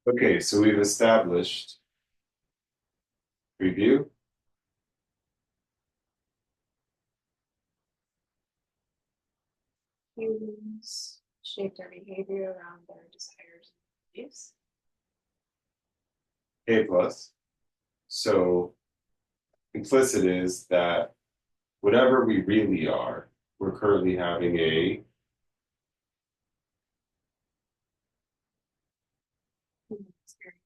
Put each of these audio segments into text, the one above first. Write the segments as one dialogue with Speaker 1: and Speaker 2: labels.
Speaker 1: Okay, so we've established review.
Speaker 2: Humans shape their behavior around their desires and beliefs.
Speaker 1: A plus. So implicit is that whatever we really are, we're currently having a
Speaker 2: Human experience.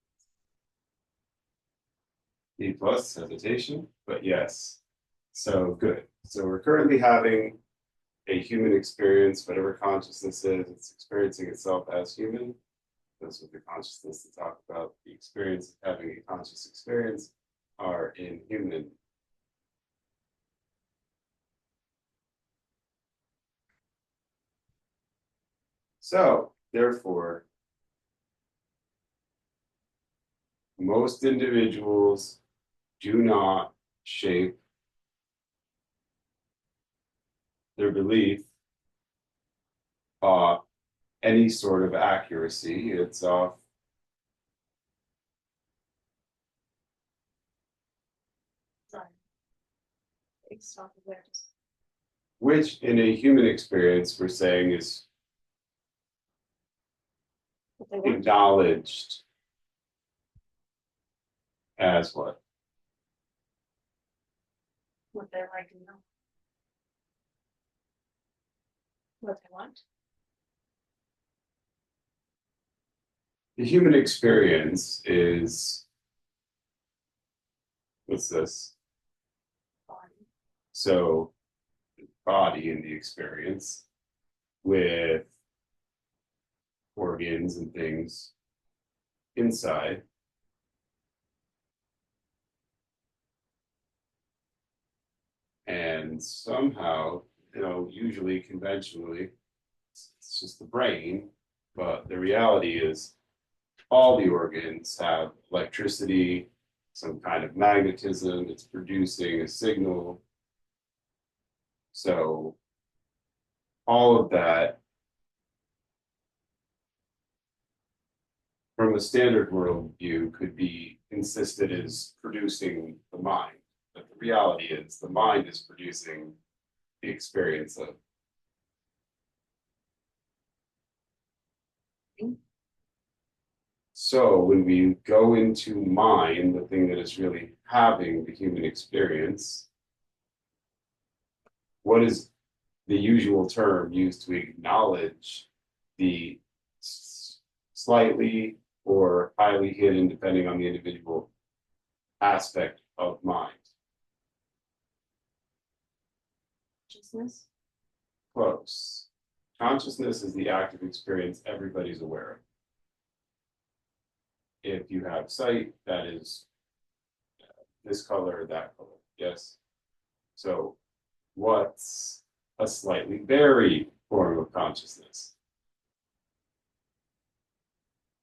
Speaker 1: B plus hesitation, but yes. So good. So we're currently having a human experience, whatever consciousness is, it's experiencing itself as human. That's what the consciousness to talk about. The experience of having a conscious experience are in human. So therefore, most individuals do not shape their belief off any sort of accuracy. It's off
Speaker 2: Sorry, based off of their
Speaker 1: which in a human experience we're saying is
Speaker 2: what they want,
Speaker 1: acknowledged as what?
Speaker 2: what they like and know, what they want.
Speaker 1: The human experience is what's this?
Speaker 2: Body.
Speaker 1: So body in the experience with organs and things inside. And somehow, usually conventionally, it's just the brain, but the reality is all the organs have electricity, some kind of magnetism, it's producing a signal. So all of that from a standard worldview could be insisted as producing the mind. But the reality is the mind is producing the experience of. So when we go into mind, the thing that is really having the human experience, what is the usual term used to acknowledge the slightly or highly hidden, depending on the individual aspect of mind?
Speaker 2: Consciousness.
Speaker 1: Close. Consciousness is the active experience everybody's aware of. If you have sight, that is this color or that color. Yes. So, what's a slightly varied form of consciousness?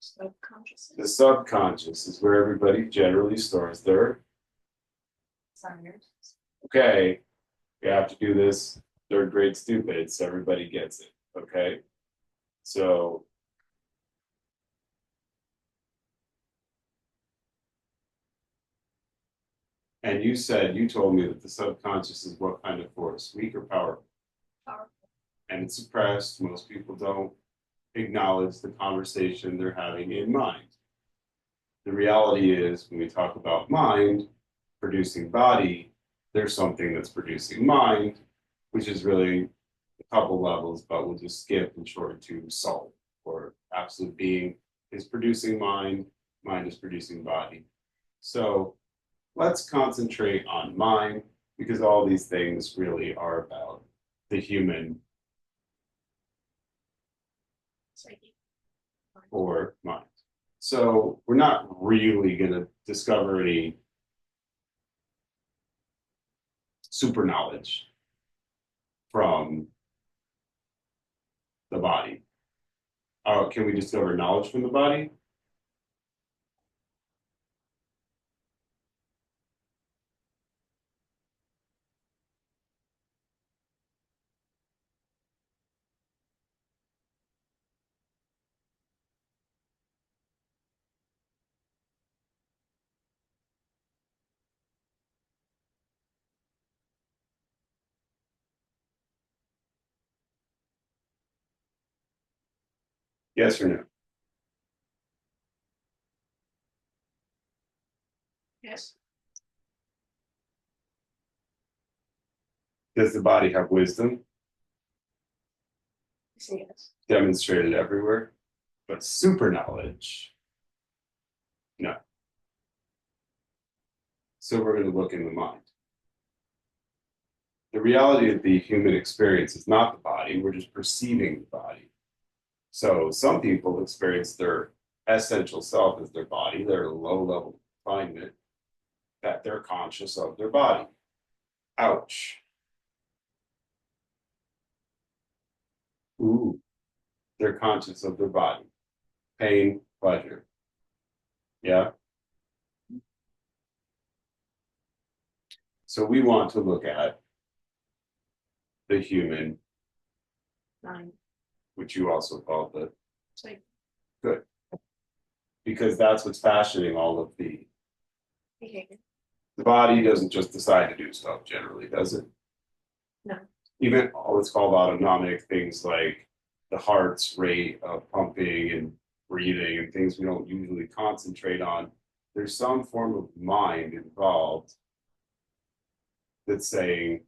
Speaker 2: Subconscious.
Speaker 1: The subconscious is where everybody generally stores their,
Speaker 2: Desires.
Speaker 1: okay, you have to do this third grade stupid, so everybody gets it. Okay. So, and you told me that the subconscious is what kind of force, weak or powerful?
Speaker 2: Powerful.
Speaker 1: And it's suppressed. Most people don't acknowledge the conversation they're having in mind. The reality is, when we talk about mind producing body, there's something that's producing mind, which is really a couple levels, but we'll just skip and short to soul or absolute being is producing mind, mind is producing body. So let's concentrate on mind because all these things really are about the human
Speaker 2: Psyche.
Speaker 1: or mind. So we're not really going to discover any super knowledge from the body. Oh, can we discover knowledge from the body? Yes or no?
Speaker 2: Yes.
Speaker 1: Does the body have wisdom
Speaker 2: Say yes.
Speaker 1: demonstrated everywhere? But super knowledge, no. So we're going to look in the mind. The reality of the human experience is not the body, we're just perceiving the body. So some people experience their essential self as their body, their low level confinement, that they're conscious of their body. Ouch. Ooh, they're conscious of their body. Pain, pleasure. Yeah. So we want to look at the human,
Speaker 2: Nine.
Speaker 1: which you also call the
Speaker 2: Psych.
Speaker 1: good, because that's what's fashioning all of
Speaker 2: Behavior.
Speaker 1: the body doesn't just decide to do stuff generally, does it?
Speaker 2: No.
Speaker 1: Even all it's called autonomic things like the heart's rate of pumping and breathing and things we don't usually concentrate on. There's some form of mind involved that's saying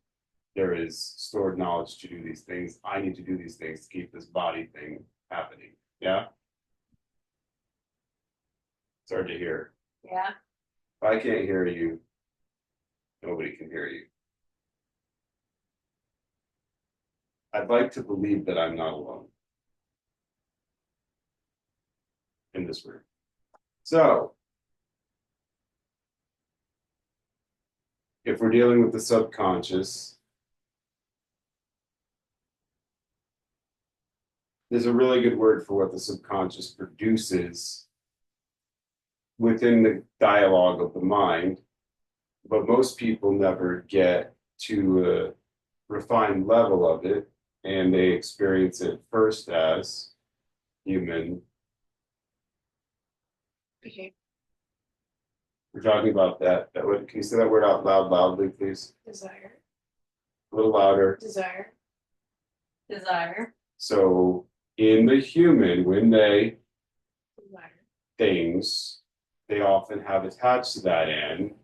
Speaker 1: there is stored knowledge to do these things. I need to do these things to keep this body thing happening. Yeah. It's hard to hear.
Speaker 2: Yeah.
Speaker 1: If I can't hear you, nobody can hear you. I'd like to believe that I'm not alone in this room. So, if we're dealing with the subconscious, there's a really good word for what the subconscious produces within the dialogue of the mind, but most people never get to a refined level of it, and they experience it first as human.
Speaker 2: Behavior.
Speaker 1: We're talking about that. That word, can you say that word out loud, loudly, please?
Speaker 2: Desire.
Speaker 1: A little louder.
Speaker 2: Desire. Desire.
Speaker 1: So, in the human, when they
Speaker 2: Desire.
Speaker 1: things, they often have attached to that end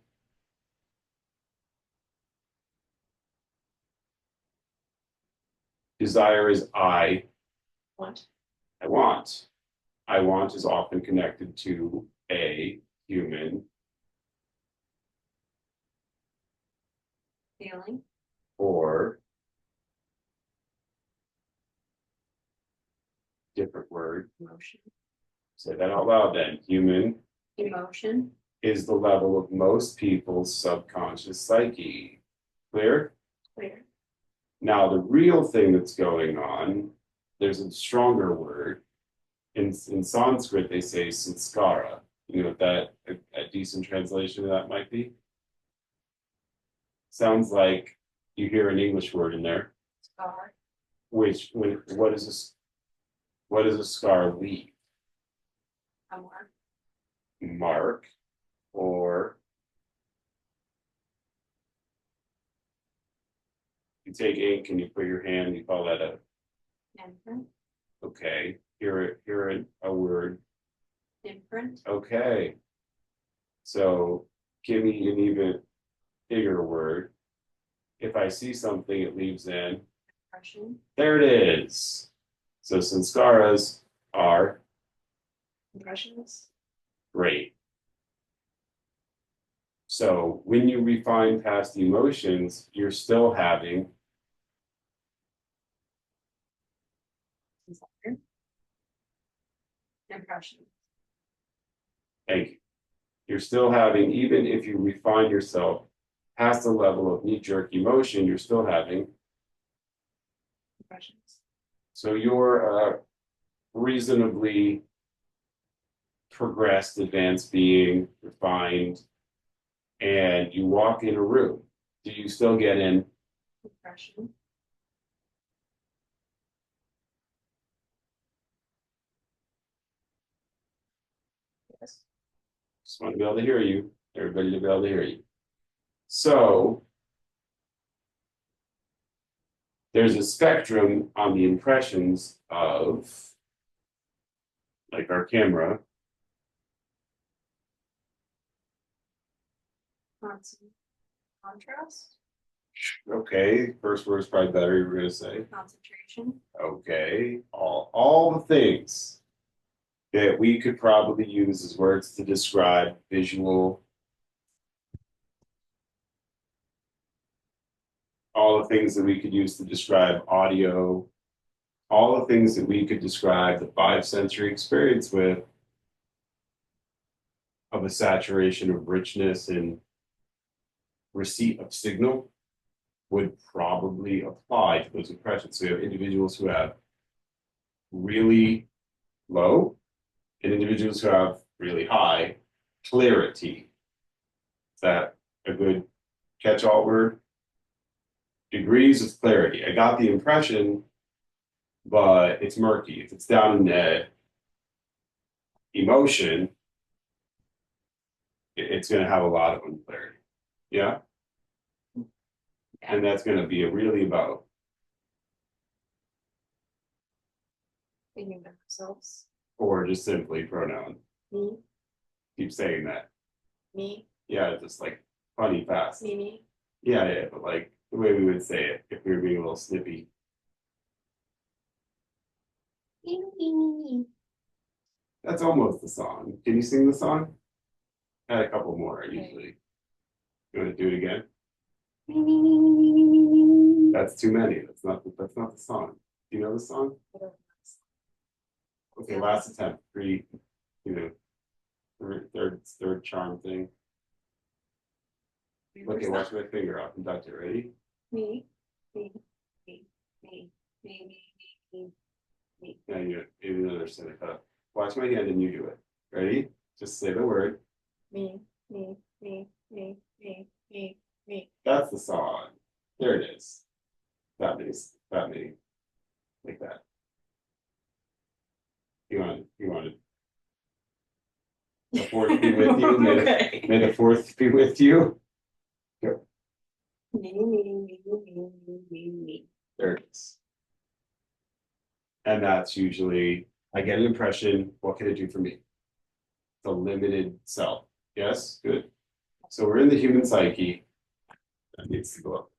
Speaker 1: desire is
Speaker 2: Want.
Speaker 1: I want. I want is often connected to a human
Speaker 2: Feeling.
Speaker 1: or different word.
Speaker 2: Emotion.
Speaker 1: Say that out loud then. Human
Speaker 2: Emotion.
Speaker 1: is the level of most people's subconscious psyche. Clear?
Speaker 2: Clear.
Speaker 1: Now, the real thing that's going on, there's a stronger word. In Sanskrit, they say sanskara. You know what that a decent translation of that might be? Sounds like you hear an English word in there.
Speaker 2: Scar.
Speaker 1: Which what does a scar leave?
Speaker 2: A mark.
Speaker 1: Mark or you take ink and you put your hand, you call that a
Speaker 2: Imprint.
Speaker 1: okay. Hear a word.
Speaker 2: Imprint.
Speaker 1: Okay. So give me an even bigger word. If I see something, it leaves in.
Speaker 2: Impression.
Speaker 1: There it is. So sanskaras are
Speaker 2: Impressions.
Speaker 1: great. So when you refine past emotions, you're still having
Speaker 2: Desire. Impression.
Speaker 1: thank you. You're still having, even if you refine yourself past the level of knee-jerk emotion, you're still having.
Speaker 2: Impressions.
Speaker 1: So you're a reasonably progressed, advanced being, refined, and you walk in a room. Do you still get in?
Speaker 2: Impression. Yes.
Speaker 1: Just want to be able to hear you. Everybody to be able to hear you. So there's a spectrum on the impressions of like our camera.
Speaker 2: Constant contrast,
Speaker 1: Okay, first word is probably better, you were gonna say.
Speaker 2: concentration,
Speaker 1: Okay, all the things that we could probably use as words to describe visual, all the things that we could use to describe audio, all the things that we could describe the five sensory experience with of a saturation of richness and receipt of signal would probably apply to those impressions. So we have individuals who have really low and individuals who have really high clarity. Is that a good catch-all word? Degrees of clarity. I got the impression, but it's murky. If it's down in the emotion, it's going to have a lot of unclarity. Yeah. And that's going to be really about
Speaker 2: thinking about themselves,
Speaker 1: or just simply pronoun.
Speaker 2: me,
Speaker 1: Keep saying that.
Speaker 2: me,
Speaker 1: Yeah, just like funny fast.
Speaker 2: me,
Speaker 1: Yeah, yeah, but like the way we would say it if we were being a little snippy.
Speaker 2: me.
Speaker 1: That's almost the song. Can you sing the song? Add a couple more
Speaker 2: Okay.
Speaker 1: usually. You want to do it again?
Speaker 2: Me.
Speaker 1: That's too many. That's not the song. Do you know the song? Okay,
Speaker 2: Yeah.
Speaker 1: last attempt. Three, you know, third charm thing. Okay, watch my finger. I'll conduct it. Ready?
Speaker 2: Me, me, me, me, me, me, me, me.
Speaker 1: Now you maybe another Seneca. Watch my hand and you do it. Ready? Just say the word.
Speaker 2: Me, me, me, me, me, me, me.
Speaker 1: That's the song. There it is. That many, like that. You want the fourth be with you.
Speaker 2: Okay.
Speaker 1: May the fourth be with you.
Speaker 2: Me, me, me, me, me, me, me.
Speaker 1: There it is. And that's usually, I get an impression, what can it do for me? The limited self. Yes, good. So we're in the human psyche. That needs to go up.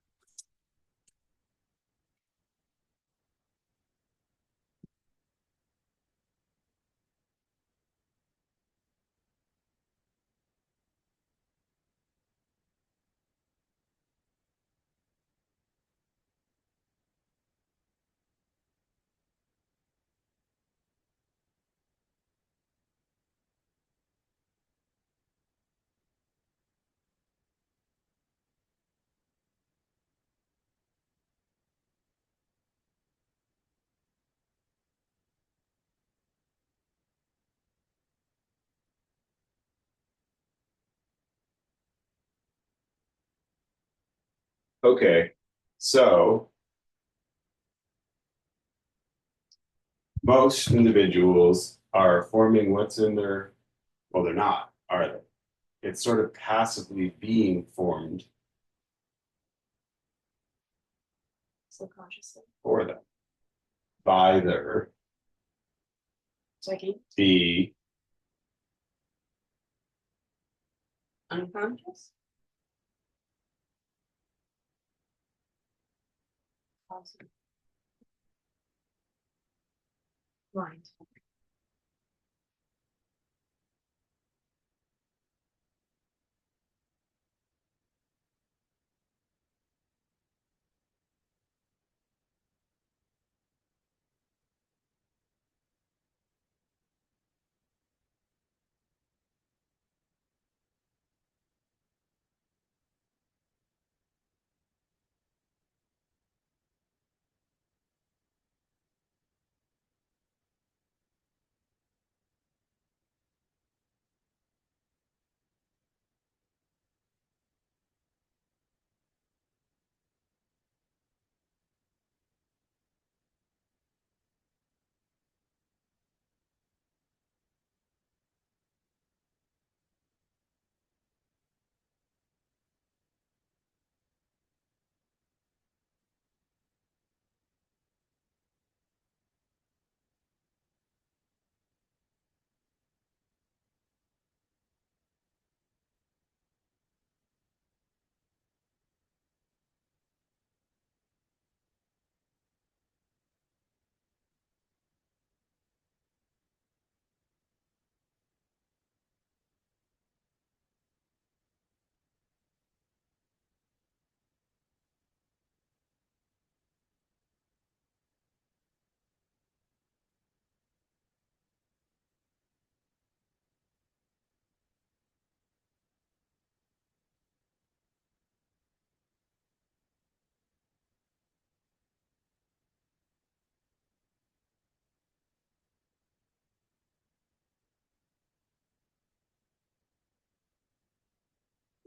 Speaker 1: Okay, so most individuals are forming what's in their, well, they're not, are they? It's sort of passively being formed
Speaker 2: Subconsciously.
Speaker 1: for them by their
Speaker 2: Psyche.
Speaker 1: the
Speaker 2: Unconscious. Awesome. Mind.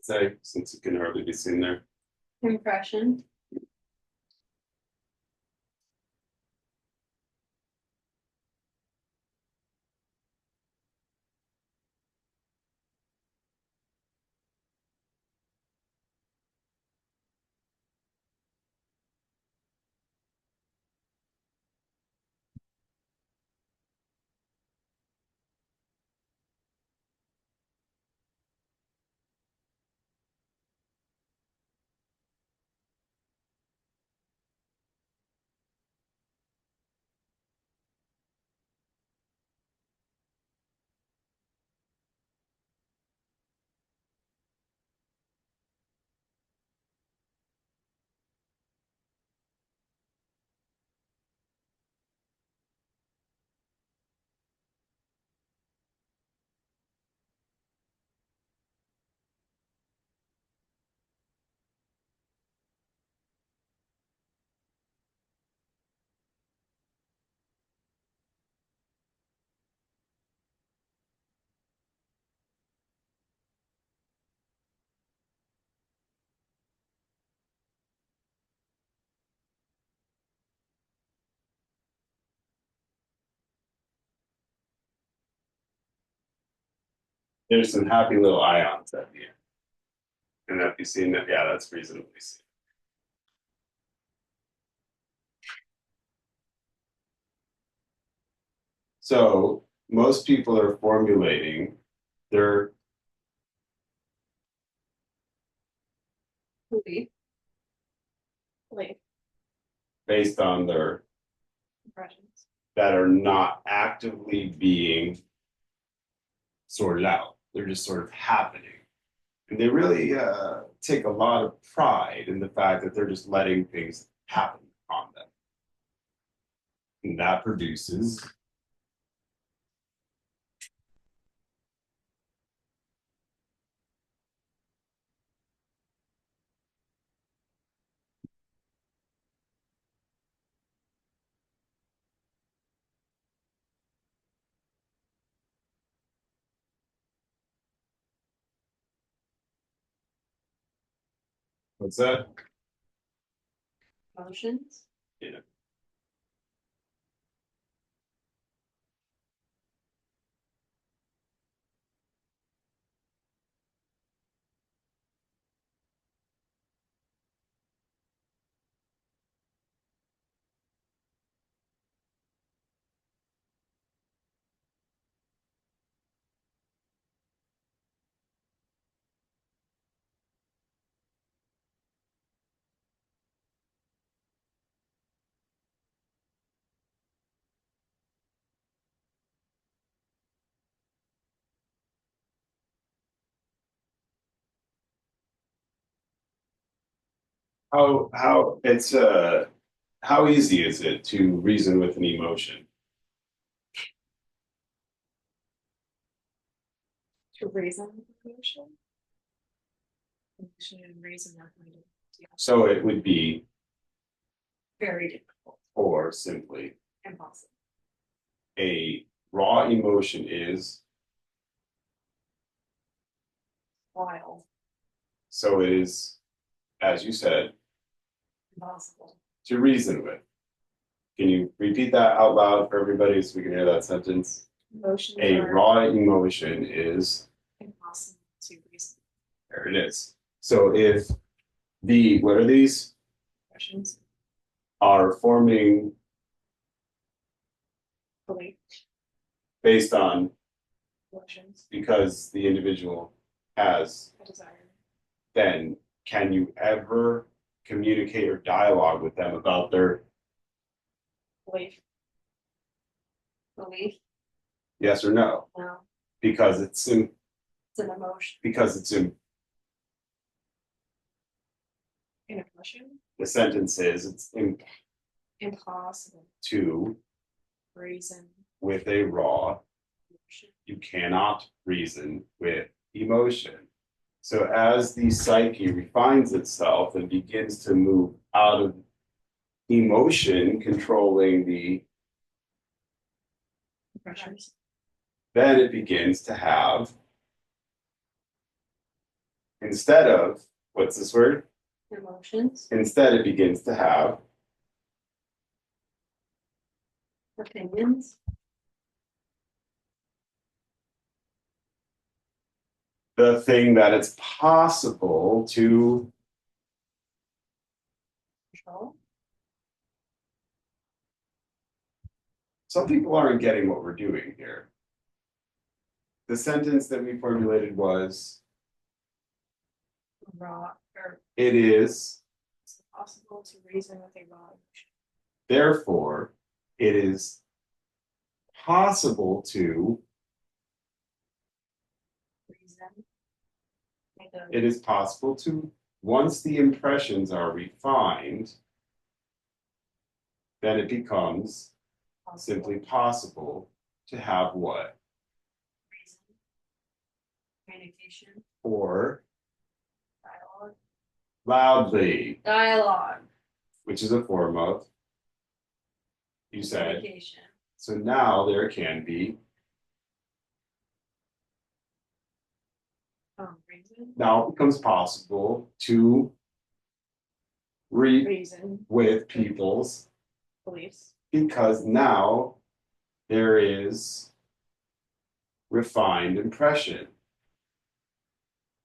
Speaker 1: say, since it can hardly be seen there.
Speaker 2: Impression.
Speaker 1: There's some happy little ions at the end. And that be seen that, yeah, that's reasonably seen. So most people are formulating their
Speaker 2: Belief. Belief.
Speaker 1: based on their
Speaker 2: Impressions.
Speaker 1: that are not actively being sorted out. They're just sort of happening. And they really take a lot of pride in the fact that they're just letting things happen on them. And that produces what's that?
Speaker 2: Emotions.
Speaker 1: Yeah. How it's how easy is it to reason with an emotion?
Speaker 2: To reason with emotion. Emotion and reason are kind of
Speaker 1: So it would be,
Speaker 2: very difficult.
Speaker 1: or simply,
Speaker 2: Impossible.
Speaker 1: a raw emotion is,
Speaker 2: Wild.
Speaker 1: so it is, as you said,
Speaker 2: Impossible.
Speaker 1: to reason with. Can you repeat that out loud for everybody so we can hear that sentence?
Speaker 2: Emotions
Speaker 1: A
Speaker 2: are
Speaker 1: raw emotion is,
Speaker 2: impossible to reason.
Speaker 1: there it is. So if the, what are these?
Speaker 2: Impressions.
Speaker 1: Are forming
Speaker 2: Belief.
Speaker 1: based on,
Speaker 2: Emotions.
Speaker 1: because the individual has,
Speaker 2: A desire.
Speaker 1: then can you ever communicate or dialogue with them about their
Speaker 2: Belief. Belief.
Speaker 1: yes or no?
Speaker 2: No.
Speaker 1: Because it's in,
Speaker 2: It's an emotion.
Speaker 1: because it's in
Speaker 2: An emotion.
Speaker 1: the sentence is it's in
Speaker 2: Impossible.
Speaker 1: to
Speaker 2: Reason.
Speaker 1: with a raw,
Speaker 2: Emotion.
Speaker 1: you cannot reason with emotion. So as the psyche refines itself and begins to move out of emotion controlling the,
Speaker 2: Impressions.
Speaker 1: then it begins to have instead of, what's this word?
Speaker 2: Emotions,
Speaker 1: Instead, it begins to have
Speaker 2: opinions,
Speaker 1: the thing that it's possible to
Speaker 2: control,
Speaker 1: some people aren't getting what we're doing here. The sentence that we formulated was,
Speaker 2: raw, or
Speaker 1: it is,
Speaker 2: it's possible to reason with a raw emotion.
Speaker 1: therefore, it is possible to,
Speaker 2: Reason. Make a
Speaker 1: it is possible to, once the impressions are refined, then it becomes
Speaker 2: possible
Speaker 1: simply possible to have what?
Speaker 2: reason, communication,
Speaker 1: Or
Speaker 2: dialogue,
Speaker 1: loudly,
Speaker 2: dialogue,
Speaker 1: which is a form of, you said.
Speaker 2: communication,
Speaker 1: So now there can be,
Speaker 2: reason,
Speaker 1: now it becomes possible to read
Speaker 2: reason,
Speaker 1: with people's,
Speaker 2: beliefs,
Speaker 1: because now there is refined impression.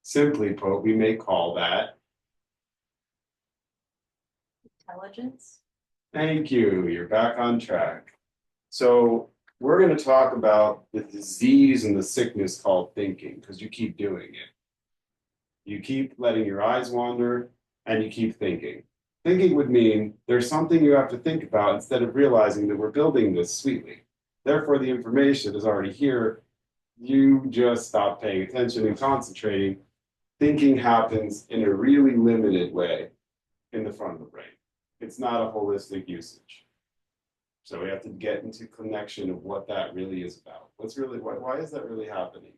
Speaker 1: Simply put, we may call that,
Speaker 2: intelligence,
Speaker 1: thank you, you're back on track. So we're going to talk about the disease and the sickness called thinking, because you keep doing it. You keep letting your eyes wander and you keep thinking. Thinking would mean there's something you have to think about instead of realizing that we're building this sweetly. Therefore, the information is already here. You just stop paying attention and concentrating. Thinking happens in a really limited way in the front of the brain. It's not a holistic usage. So we have to get into connection of what that really is about. Why is that really happening?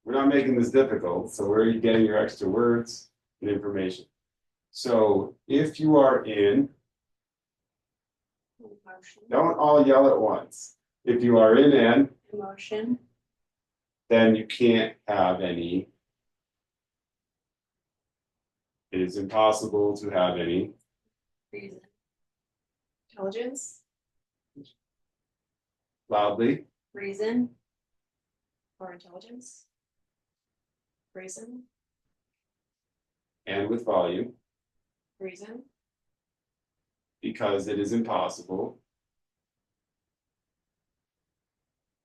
Speaker 1: We're not making this difficult, so where are you getting your extra words and information? So if you are in,
Speaker 2: emotion,
Speaker 1: don't all yell at once. If you are in an,
Speaker 2: emotion,
Speaker 1: then you can't have any. It is impossible to have any.
Speaker 2: reason, intelligence,
Speaker 1: Loudly,
Speaker 2: reason, or intelligence, reason,
Speaker 1: and with volume,
Speaker 2: reason,
Speaker 1: because it is impossible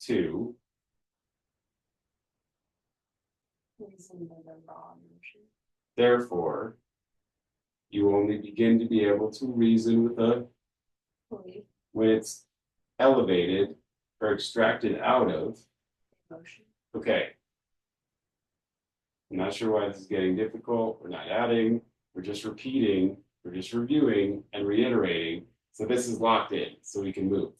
Speaker 1: to,
Speaker 2: reason by the raw emotion,
Speaker 1: therefore, you only begin to be able to reason with a,
Speaker 2: belief,
Speaker 1: when it's elevated or extracted out of,
Speaker 2: emotion,
Speaker 1: okay. I'm not sure why this is getting difficult. We're not adding, we're just repeating, we're just reviewing and reiterating. So this is locked in so we can move.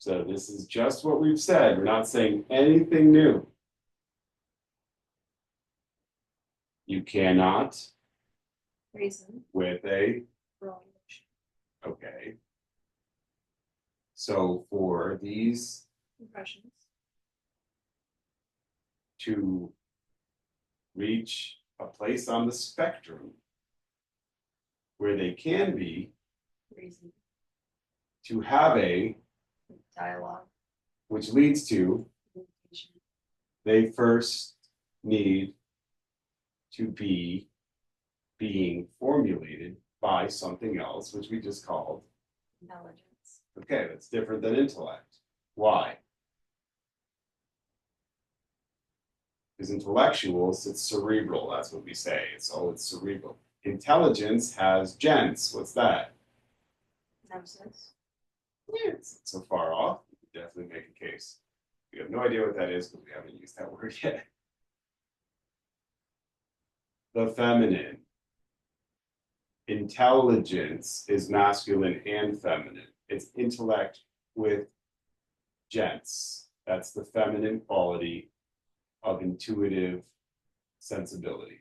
Speaker 1: So this is just what we've said. We're not saying anything new. You cannot
Speaker 2: reason,
Speaker 1: with a,
Speaker 2: raw emotion,
Speaker 1: okay. So for these
Speaker 2: impressions,
Speaker 1: to reach a place on the spectrum where they can be,
Speaker 2: reason,
Speaker 1: to have a,
Speaker 2: dialogue,
Speaker 1: which leads to,
Speaker 2: communication,
Speaker 1: they first need to be being formulated by something else, which we just called,
Speaker 2: intelligence,
Speaker 1: okay, that's different than intellect. Why? Because intellectuals, it's cerebral, that's what we say. It's cerebral. Intelligence has gens. What's that?
Speaker 2: gnosis,
Speaker 1: Yeah, it's not so far off. You could definitely make a case. We have no idea what that is because we haven't used that word yet. The feminine. Intelligence is masculine and feminine. It's intellect with gens. That's the feminine quality of intuitive sensibility.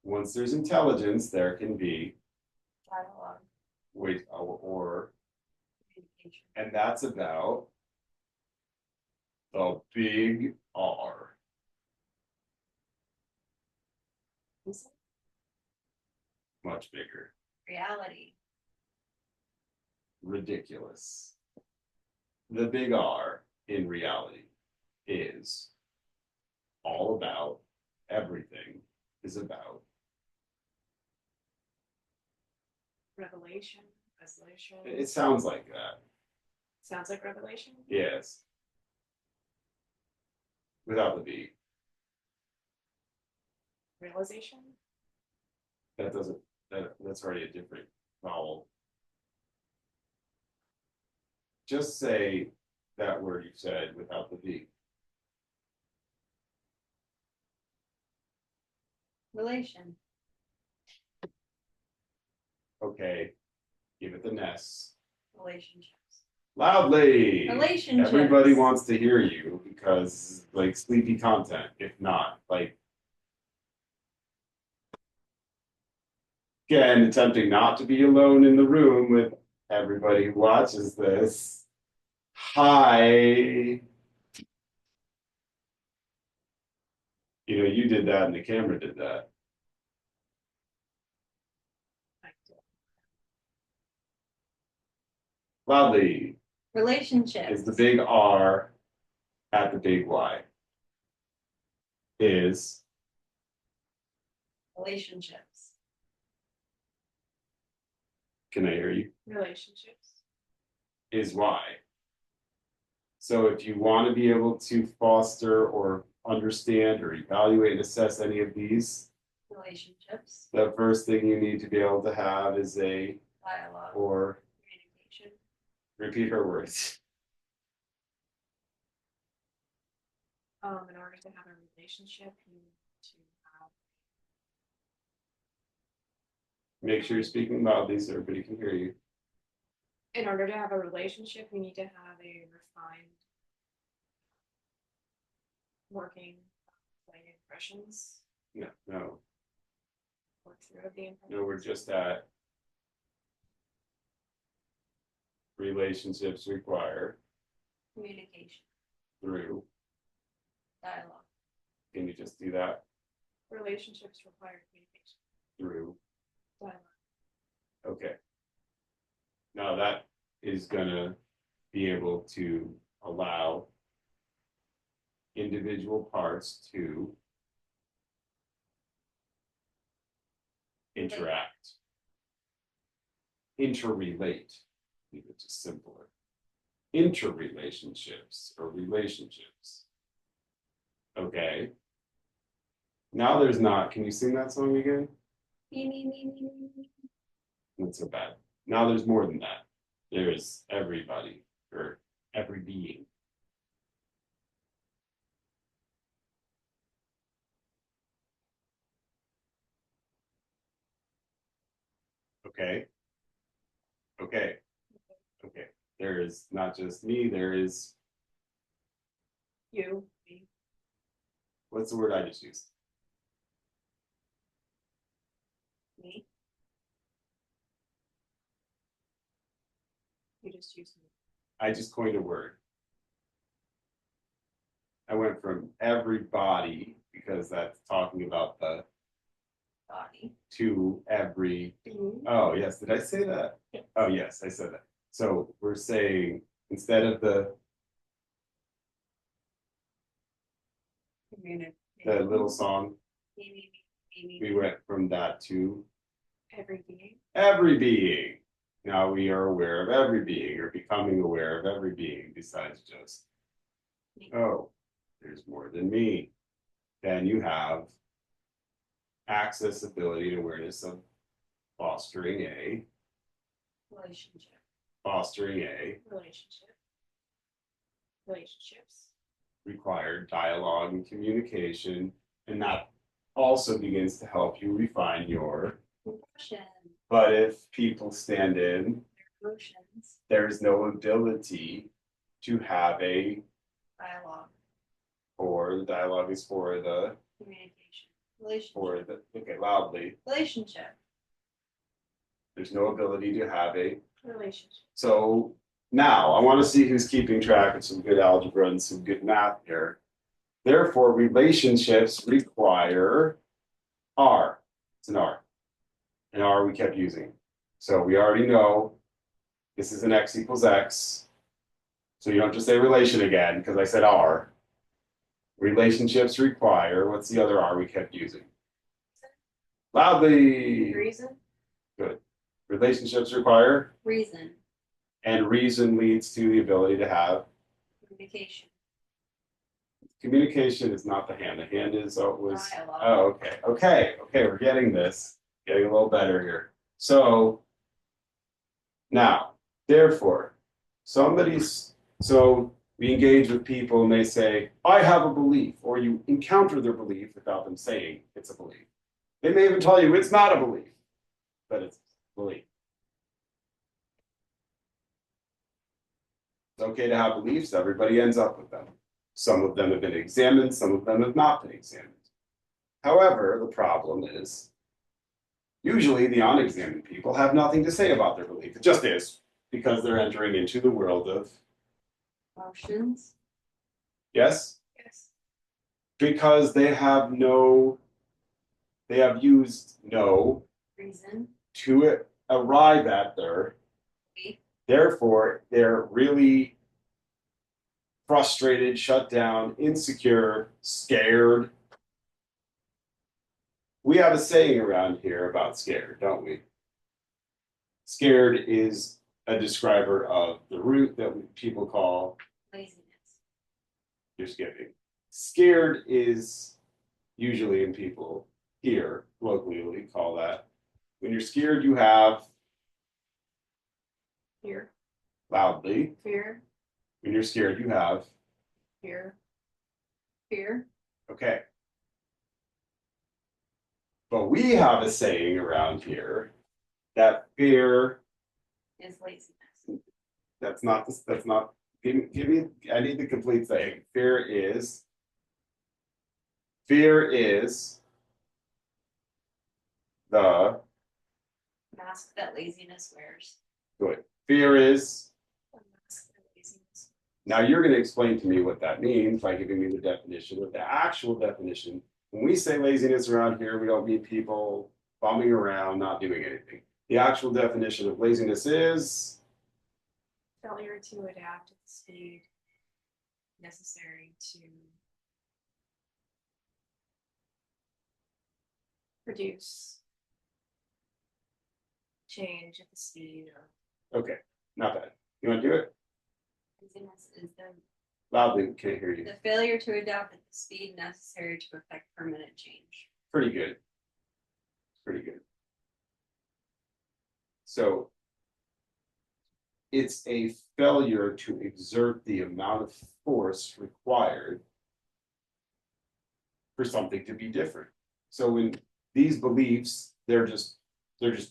Speaker 1: Once there's intelligence, there can be
Speaker 2: dialogue,
Speaker 1: or
Speaker 2: communication,
Speaker 1: and that's about The big R. Much bigger.
Speaker 2: Reality.
Speaker 1: Ridiculous. The big R in reality is all about, everything is about
Speaker 3: Revelation, resolution.
Speaker 1: it sounds like that.
Speaker 3: Sounds like revelation.
Speaker 1: Yes. Without the B.
Speaker 3: Realization.
Speaker 1: That doesn't that's already a different vowel. Just say that word you said without the V.
Speaker 2: Relation.
Speaker 1: Okay. Give it the ness.
Speaker 2: Relationships.
Speaker 1: Loudly.
Speaker 2: Relationships.
Speaker 1: Everybody wants to hear you because like sleepy content. If not, like again, attempting not to be alone in the room with everybody who watches this. Hi. You know, you did that and the camera did that. Loudly
Speaker 2: Relationships.
Speaker 1: is the big R at the big Y. Is
Speaker 2: Relationships.
Speaker 1: can I hear you?
Speaker 3: Relationships.
Speaker 1: Is Y. So if you want to be able to foster or understand or evaluate and assess any of these,
Speaker 2: Relationships.
Speaker 1: the first thing you need to be able to have is a
Speaker 2: Dialogue.
Speaker 1: or
Speaker 2: Communication.
Speaker 1: repeat her words.
Speaker 3: In order to have a relationship, you need to have.
Speaker 1: Make sure you're speaking loudly so everybody can hear you.
Speaker 3: In order to have a relationship, you need to have a refined working like impressions.
Speaker 1: No,
Speaker 3: Work through of the impressions.
Speaker 1: no, we're just at relationships require
Speaker 2: Communication.
Speaker 1: through.
Speaker 2: Dialogue.
Speaker 1: Can you just do that?
Speaker 3: Relationships require communication.
Speaker 1: Through.
Speaker 3: Dialogue.
Speaker 1: Okay. Now that is gonna be able to allow individual parts to interact, interrelate, leave it just simpler. Interrelationships or relationships. Okay. Now there's not, can you sing that song again?
Speaker 2: Me.
Speaker 1: Not so bad. Now there's more than that. There's everybody or every being. Okay. Okay. Okay. There is not just me, there is,
Speaker 3: You, me,
Speaker 1: what's the word I just used?
Speaker 2: Me.
Speaker 3: you just use me.
Speaker 1: I just coined a word. I went from everybody, because that's talking about the
Speaker 2: Body.
Speaker 1: to every.
Speaker 3: Mhm.
Speaker 1: Oh, yes. Did I say that?
Speaker 3: Yeah.
Speaker 1: Oh, yes, I said that. So we're saying instead of the
Speaker 2: Communication.
Speaker 1: little song,
Speaker 2: Me.
Speaker 1: we went from that to
Speaker 3: Every being.
Speaker 1: every being. Now we are aware of every being or becoming aware of every being besides just,
Speaker 2: Me.
Speaker 1: oh, there's more than me. Then you have accessibility and awareness of fostering a
Speaker 2: Relationship.
Speaker 3: Relationship. Relationships.
Speaker 1: required dialogue and communication, and that also begins to help you refine your.
Speaker 2: Impression.
Speaker 1: But if people stand in,
Speaker 2: Emotions.
Speaker 1: there is no ability to have a,
Speaker 2: Dialogue.
Speaker 1: or the dialogue is for the,
Speaker 2: Communication. Relationship.
Speaker 1: for the, okay, loudly.
Speaker 2: Relationship.
Speaker 1: There's no ability to have a,
Speaker 3: Relationship.
Speaker 1: so Now, I want to see who's keeping track of some good algebra and some good math here. Therefore, relationships require R. It's an R. An R we kept using. So we already know this is an X equals X. So you don't just say relation again because I said R. Relationships require, what's the other R we kept using? Loudly.
Speaker 3: Reason?
Speaker 1: Good. Relationships require,
Speaker 2: Reason,
Speaker 1: and reason leads to the ability to have.
Speaker 2: communication,
Speaker 1: Communication is not the hand. The hand is, oh, it was,
Speaker 2: dialogue.
Speaker 1: oh, okay. Okay, we're getting this. Getting a little better here. So now, therefore, so we engage with people and they say, I have a belief, or you encounter their belief without them saying it's a belief. They may even tell you it's not a belief, but it's a belief. It's okay to have beliefs, everybody ends up with them. Some of them have been examined, some of them have not been examined. However, the problem is, usually the unexamined people have nothing to say about their belief. It just is, because they're entering into the world of,
Speaker 2: Emotions,
Speaker 1: yes?
Speaker 3: Yes.
Speaker 1: Because they have used no
Speaker 2: reason,
Speaker 1: to arrive at their,
Speaker 2: belief,
Speaker 1: therefore, they're really frustrated, shut down, insecure, scared. We have a saying around here about scared, don't we? Scared is a describer of the root that people call,
Speaker 2: laziness,
Speaker 1: you're skipping. Scared is usually in people here, locally, we call that. When you're scared, you have
Speaker 3: Fear.
Speaker 1: loudly.
Speaker 3: Fear.
Speaker 1: When you're scared, you have,
Speaker 3: Fear. Fear.
Speaker 1: okay. But we have a saying around here that fear,
Speaker 2: is laziness,
Speaker 1: that's not, give me, I need the complete saying. Fear is the,
Speaker 2: mask that laziness wears.
Speaker 1: good. Fear is,
Speaker 3: The mask of laziness.
Speaker 1: now you're going to explain to me what that means by giving me the definition. With the actual definition, when we say laziness around here, we don't mean people bumming around, not doing anything. The actual definition of laziness is,
Speaker 3: Failure to adapt at the speed necessary to produce change at the speed of
Speaker 1: okay, not bad. You want to do it?
Speaker 2: Laziness is
Speaker 1: Loudly, can't hear you.
Speaker 2: the failure to adapt at the speed necessary to effect permanent change.
Speaker 1: Pretty good. Pretty good. So it's a failure to exert the amount of force required for something to be different. So in these beliefs, they're just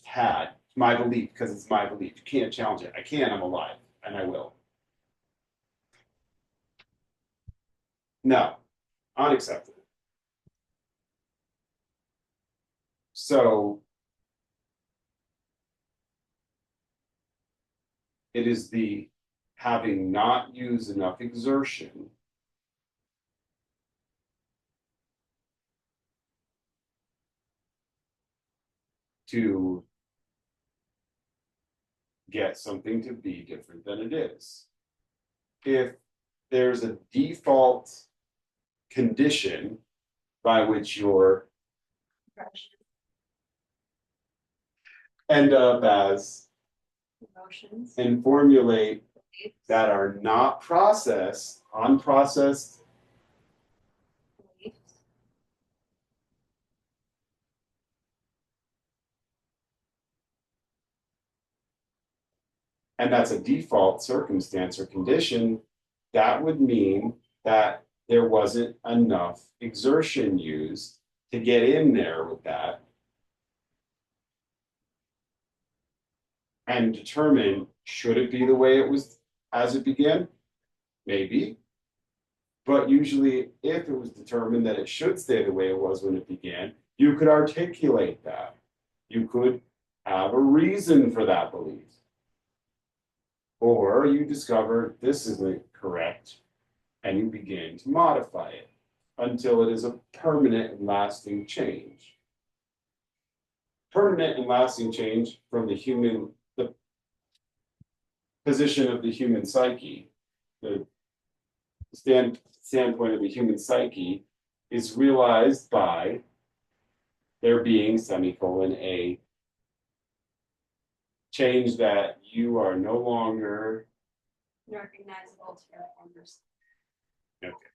Speaker 1: had. It's my belief because it's my belief. You can't challenge it. I can, I'm alive, and I will. No, unacceptable. So it is the having not used enough exertion to get something to be different than it is. If there's a default condition by which you're end up as
Speaker 2: Emotions,
Speaker 1: and formulate
Speaker 2: beliefs,
Speaker 1: that are not processed, unprocessed,
Speaker 2: beliefs,
Speaker 1: and that's a default circumstance or condition, that would mean that there wasn't enough exertion used to get in there with that and determine, should it be the way it was as it began? Maybe. But usually, if it was determined that it should stay the way it was when it began, you could articulate that. You could have a reason for that belief. Or you discover this isn't correct and you begin to modify it until it is a permanent and lasting change. Permanent and lasting change from the position of the human psyche, the standpoint of the human psyche is realized by there being semicolon a change that you are no longer
Speaker 2: Recognizable to your former self.
Speaker 1: okay.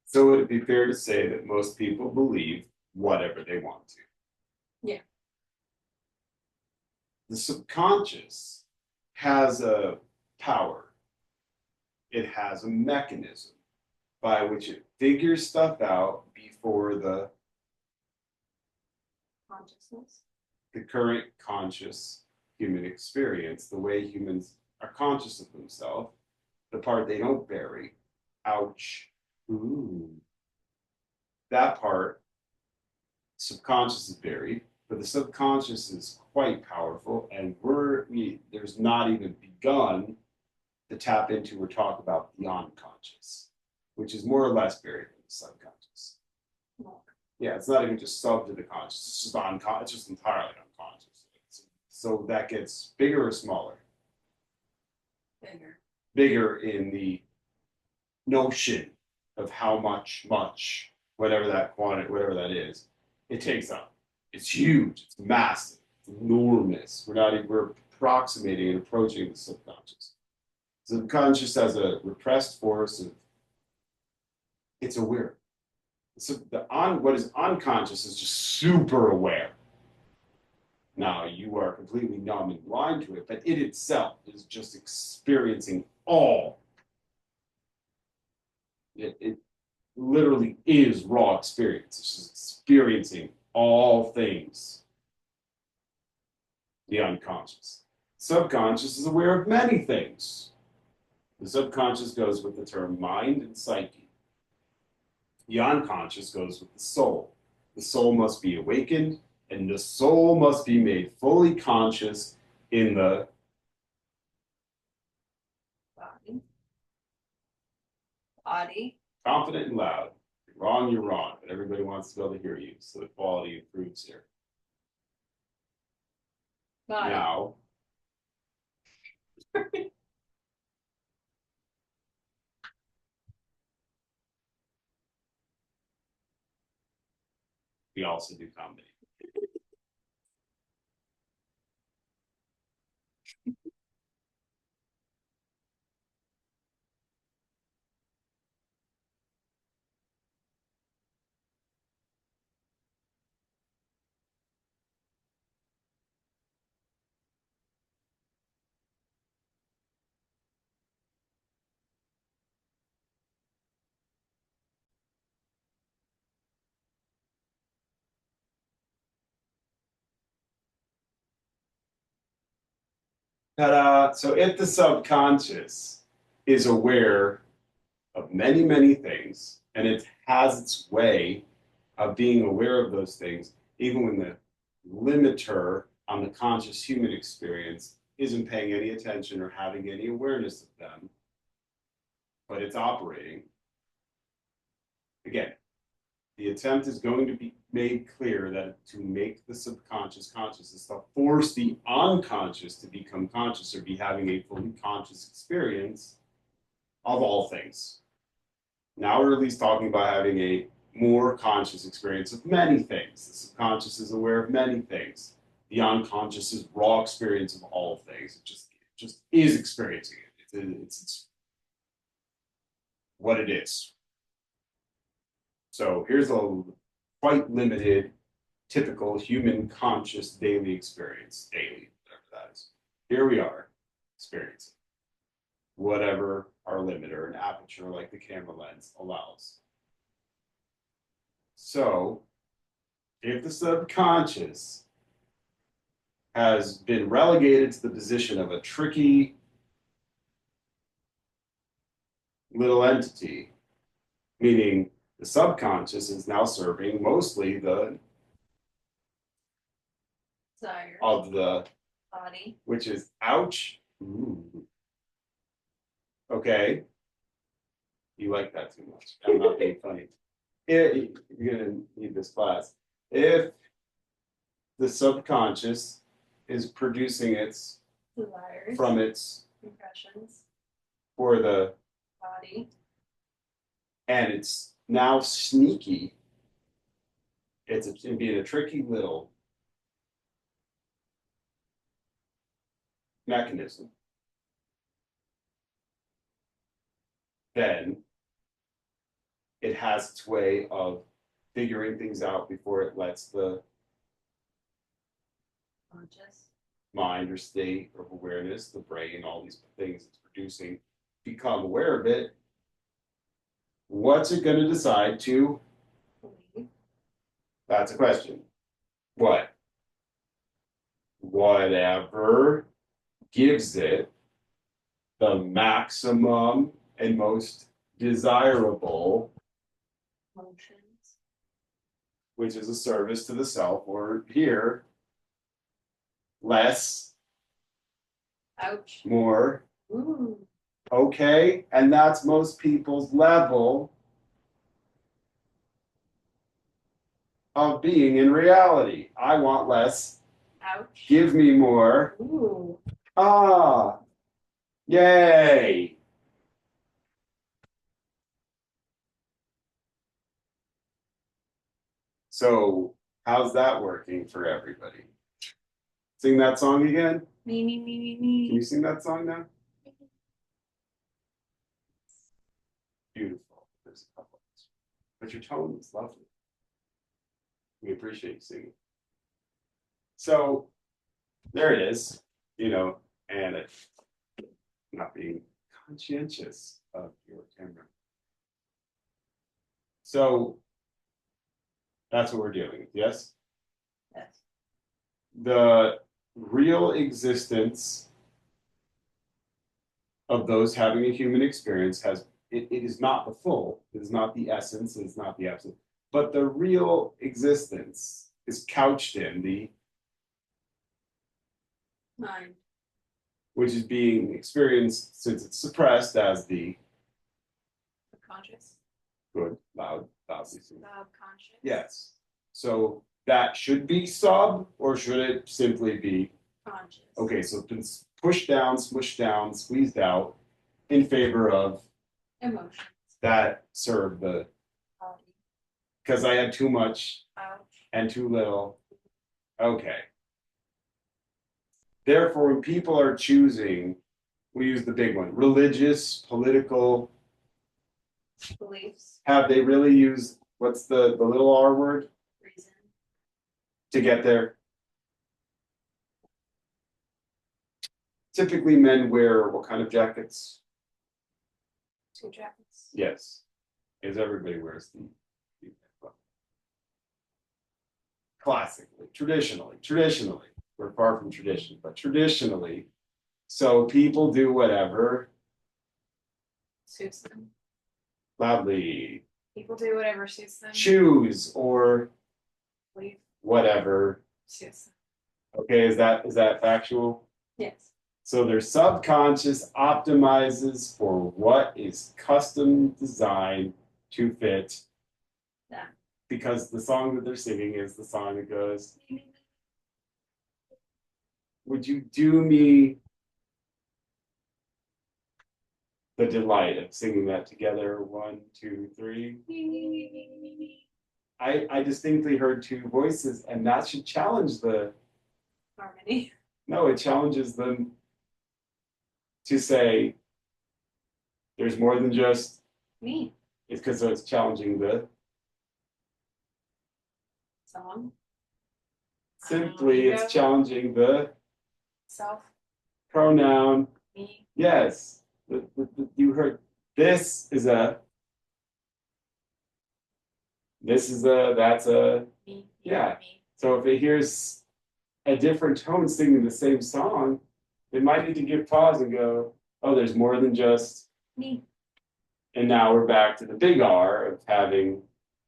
Speaker 1: So would it be fair to say that most people believe whatever they want to?
Speaker 2: Yeah.
Speaker 1: The subconscious has a power. It has a mechanism by which it figures stuff out before the
Speaker 2: Consciousness.
Speaker 1: current conscious human experience, the way humans are conscious of themselves, the part they don't bury. Ouch. Ooh. That part, subconscious is buried, but the subconscious is quite powerful, and there's not even begun to tap into or talk about the unconscious, which is more or less buried in the subconscious. Yeah, it's not even just sub to the conscious, it's just unconscious, it's just entirely unconscious. So that gets bigger or smaller?
Speaker 2: Bigger.
Speaker 1: Bigger in the notion of how much, whatever that quantity, whatever that is, it takes up. It's huge, it's massive, it's enormous. We're approximating and approaching the subconscious. Subconscious has a repressed force of it's aware. So what is unconscious is just super aware. Now you are completely numb and blind to it, but it itself is just experiencing all. It literally is raw experience. It's just experiencing all things. The unconscious. Subconscious is aware of many things. The subconscious goes with the term mind and psyche. The unconscious goes with the soul. The soul must be awakened, and the soul must be made fully conscious in the
Speaker 2: Body. Body.
Speaker 1: confident and loud. If you're wrong, you're wrong, but everybody wants to be able to hear you, so the quality improves here.
Speaker 2: Body.
Speaker 1: Now, we also do comedy. Ta-da! So if the subconscious is aware of many, many things, and it has its way of being aware of those things, even when the limiter on the conscious human experience isn't paying any attention or having any awareness of them, but it's operating. Again, the attempt is going to be made clear that to make the subconscious conscious is to force the unconscious to become conscious or be having a fully conscious experience of all things. Now we're at least talking about having a more conscious experience of many things. The subconscious is aware of many things. The unconscious is raw experience of all things. It just is experiencing it. It's what it is. So here's a quite limited, typical human conscious daily experience. Daily, whatever that is. Here we are, experiencing whatever our limiter and aperture, like the camera lens, allows. So, if the subconscious has been relegated to the position of a tricky little entity, meaning the subconscious is now serving mostly the
Speaker 2: Desire.
Speaker 1: of the,
Speaker 2: Body.
Speaker 1: which is ouch. Ooh. Okay. You like that too much. I'm not being funny. You're gonna need this class. If the subconscious is producing its
Speaker 2: Desires.
Speaker 1: from its
Speaker 2: Impressions.
Speaker 1: for the
Speaker 2: Body.
Speaker 1: and it's now sneaky. It's being a tricky little mechanism. Then it has its way of figuring things out before it lets the
Speaker 2: Conscious.
Speaker 1: mind or state of awareness, the brain, all these things it's producing, become aware of it. What's it going to decide to?
Speaker 2: Believe.
Speaker 1: That's a question. What? Whatever gives it the maximum and most desirable,
Speaker 2: Emotions.
Speaker 1: which is a service to the self, or here, less,
Speaker 2: Ouch.
Speaker 1: more,
Speaker 2: Ooh.
Speaker 1: okay? And that's most people's level of being in reality. I want less,
Speaker 2: Ouch.
Speaker 1: give me more.
Speaker 2: Ooh.
Speaker 1: Ah, yay. So, how's that working for everybody? Sing that song again?
Speaker 2: Me, me, me, me,
Speaker 1: Can
Speaker 2: me.
Speaker 1: you sing that song now? Beautiful. There's a couple. But your tone is lovely. We appreciate you singing. So, there it is, and it's not being conscientious of your camera. So, that's what we're dealing with, yes?
Speaker 2: Yes.
Speaker 1: The real existence of those having a human experience it is not the full, it is not the essence, it is not the absolute, but the real existence is couched in the,
Speaker 2: Mind.
Speaker 1: which is being experienced since it's suppressed as the
Speaker 2: Subconscious.
Speaker 1: good, loudly sing.
Speaker 2: Subconscious.
Speaker 1: Yes. So that should be sub, or should it simply be?
Speaker 2: Conscious.
Speaker 1: Okay, so it's been pushed down, smushed down, squeezed out in favor of
Speaker 2: Emotions.
Speaker 1: that serve the,
Speaker 2: Body.
Speaker 1: because I had too much
Speaker 2: Ouch.
Speaker 1: and too little. Okay. Therefore, when people are choosing, we use the big one, religious, political,
Speaker 2: Beliefs.
Speaker 1: have they really used, what's the little R word
Speaker 2: Reason.
Speaker 1: to get there? Typically men wear what kind of jackets?
Speaker 2: Two jackets.
Speaker 1: Yes. As everybody wears the classically, traditionally, we're far from tradition, but traditionally, so people do whatever
Speaker 2: Suits them.
Speaker 1: loudly
Speaker 3: People do whatever suits them.
Speaker 1: choose or
Speaker 2: Believe.
Speaker 1: whatever.
Speaker 3: Suits them.
Speaker 1: Okay, is that factual?
Speaker 2: Yes.
Speaker 1: So their subconscious optimizes for what is custom designed to fit.
Speaker 2: Yeah.
Speaker 1: Because the song that they're singing is the song that goes, would you do me the delight of singing that together? 1, 2, 3. I distinctly heard two voices, and that should challenge the.
Speaker 2: Harmony.
Speaker 1: No, it challenges them to say there's more than just.
Speaker 2: Me.
Speaker 1: It's because it's challenging the.
Speaker 2: Song.
Speaker 1: Simply,
Speaker 3: Ego.
Speaker 1: it's challenging the
Speaker 3: Self.
Speaker 1: pronoun.
Speaker 2: Me.
Speaker 1: Yes, you heard. This is a. This is a. That's a.
Speaker 3: Me.
Speaker 1: Yeah.
Speaker 3: Me.
Speaker 1: So if it hears a different tone singing the same song, it might need to give pause and go, oh, there's more than just.
Speaker 2: Me.
Speaker 1: And now we're back to the big R of having,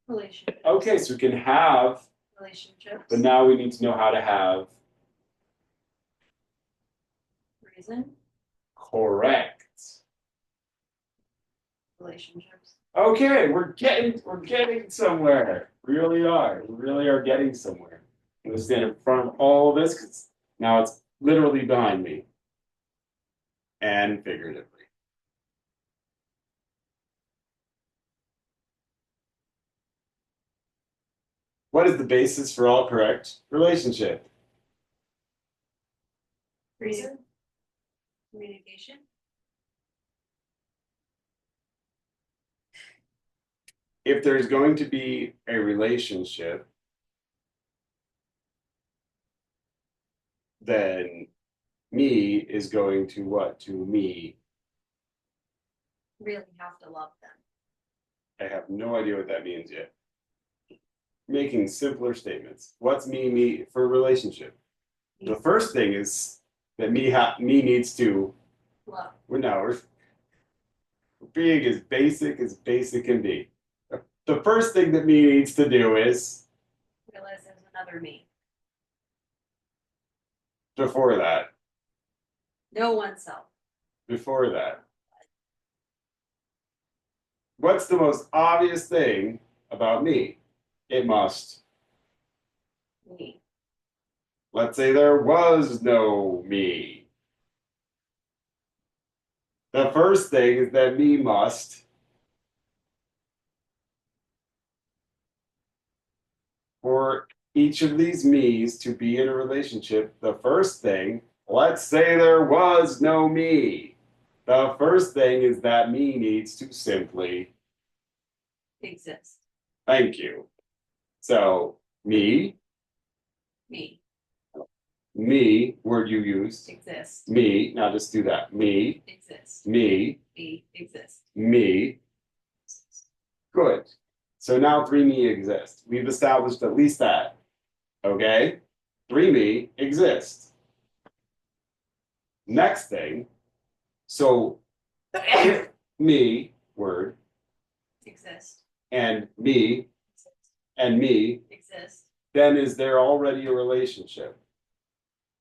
Speaker 3: Relationships.
Speaker 1: okay, so we can have,
Speaker 3: Relationships.
Speaker 1: but now we need to know how to have.
Speaker 3: Reason.
Speaker 1: Correct.
Speaker 3: Relationships.
Speaker 1: Okay, we're getting somewhere. We really are. We really are getting somewhere. I'm gonna stand in front of all of this because now it's literally behind me. And figuratively. What is the basis for all correct relationship?
Speaker 3: Reason. Communication.
Speaker 1: If there's going to be a relationship, then me is going to what? To me.
Speaker 3: Really have to love them.
Speaker 1: I have no idea what that means yet. Making simpler statements. What's me for a relationship? The first thing is that me needs to.
Speaker 3: Love.
Speaker 1: Well, no, we're being as basic can be. The first thing that me needs to do is
Speaker 3: Realize there's another me.
Speaker 1: before that.
Speaker 3: Know oneself.
Speaker 1: Before that. What's the most obvious thing about me? It must.
Speaker 3: Me.
Speaker 1: Let's say there was no me. The first thing is that me must. For each of these me's to be in a relationship, the first thing, let's say there was no me. The first thing is that me needs to simply,
Speaker 3: Exist.
Speaker 1: thank you. So, me, word you used,
Speaker 3: Exist.
Speaker 1: me, now just do that. Me,
Speaker 3: Exist.
Speaker 1: me,
Speaker 3: Exist.
Speaker 1: me. Good. So now 3me exist. We've established at least that. Okay? 3me exist. Next thing, so if me, word,
Speaker 3: Exist.
Speaker 1: and me,
Speaker 3: Exist.
Speaker 1: then is there already a relationship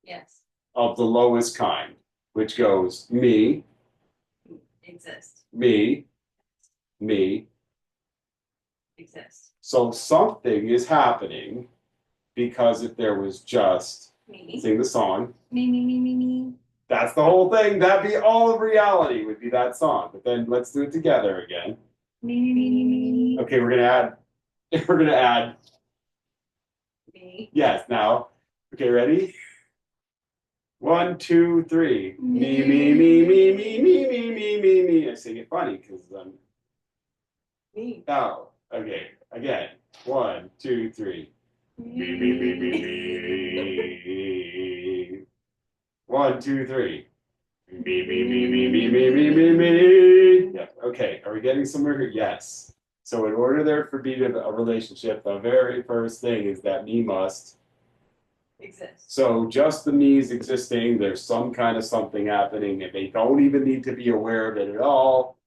Speaker 3: Yes.
Speaker 1: of the lowest kind, which goes me,
Speaker 3: Exist.
Speaker 1: me,
Speaker 3: Exist.
Speaker 1: so something is happening because if there was just,
Speaker 3: Me.
Speaker 1: sing the song,
Speaker 3: Me.
Speaker 1: that's the whole thing. That'd be all of reality would be that song. But then let's do it together again.
Speaker 3: Me.
Speaker 1: Okay, we're gonna add,
Speaker 3: Me.
Speaker 1: yes, now. Okay, ready? 1, 2, 3. Me. I sing it funny because
Speaker 3: Me.
Speaker 1: oh, okay. Again. 1, 2, 3. Me. 1, 2, 3. Me. Yeah. Okay. Are we getting somewhere here? Yes. So in order there for be a relationship, the very first thing is that me must.
Speaker 3: Exist.
Speaker 1: So just the me's existing, there's some kind of something happening, and they don't even need to be aware of it at all.